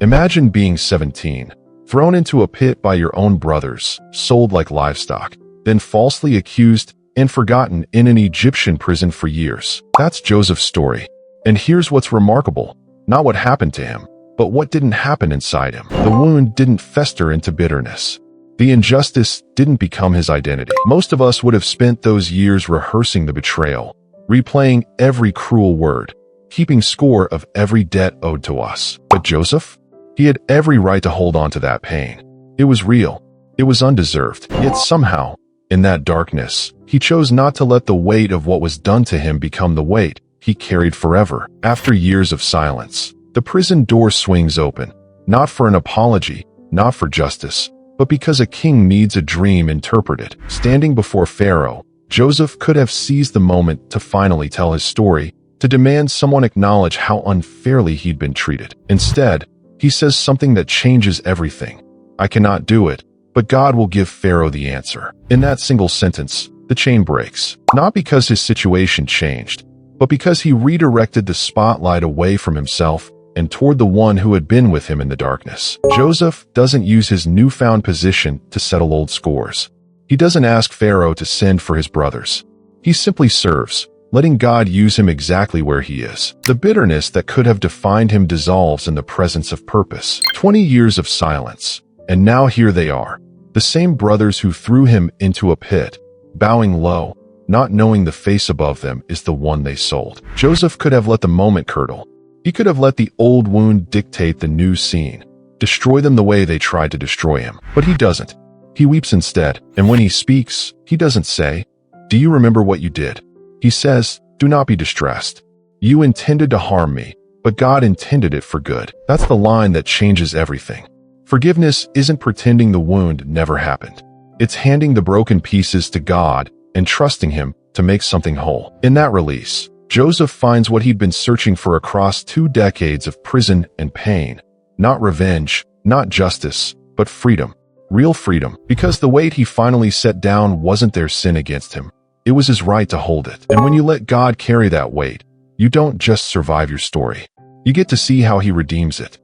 Imagine being 17, thrown into a pit by your own brothers, sold like livestock, then falsely accused and forgotten in an Egyptian prison for years. That's Joseph's story. And here's what's remarkable. Not what happened to him, but what didn't happen inside him. The wound didn't fester into bitterness. The injustice didn't become his identity. Most of us would have spent those years rehearsing the betrayal, replaying every cruel word, keeping score of every debt owed to us. But Joseph? He had every right to hold on to that pain. It was real. It was undeserved. Yet somehow, in that darkness, he chose not to let the weight of what was done to him become the weight he carried forever. After years of silence, the prison door swings open, not for an apology, not for justice, but because a king needs a dream interpreted. Standing before Pharaoh, Joseph could have seized the moment to finally tell his story, to demand someone acknowledge how unfairly he'd been treated. Instead, he says something that changes everything. I cannot do it, but God will give Pharaoh the answer. In that single sentence, the chain breaks. Not because his situation changed, but because he redirected the spotlight away from himself and toward the one who had been with him in the darkness. Joseph doesn't use his newfound position to settle old scores. He doesn't ask Pharaoh to send for his brothers. He simply serves, letting God use him exactly where he is. The bitterness that could have defined him dissolves in the presence of purpose. 20 years of silence, and now here they are, the same brothers who threw him into a pit, bowing low, not knowing the face above them is the one they sold. Joseph could have let the moment curdle. He could have let the old wound dictate the new scene, destroy them the way they tried to destroy him. But he doesn't. He weeps instead, and when he speaks, he doesn't say, "Do you remember what you did?" He says, "Do not be distressed. You intended to harm me, but God intended it for good." That's the line that changes everything. Forgiveness isn't pretending the wound never happened. It's handing the broken pieces to God and trusting Him to make something whole. In that release, Joseph finds what he'd been searching for across 2 decades of prison and pain. Not revenge, not justice, but freedom. Real freedom. Because the weight he finally set down wasn't their sin against him. It was his right to hold it. And when you let God carry that weight, you don't just survive your story. You get to see how He redeems it.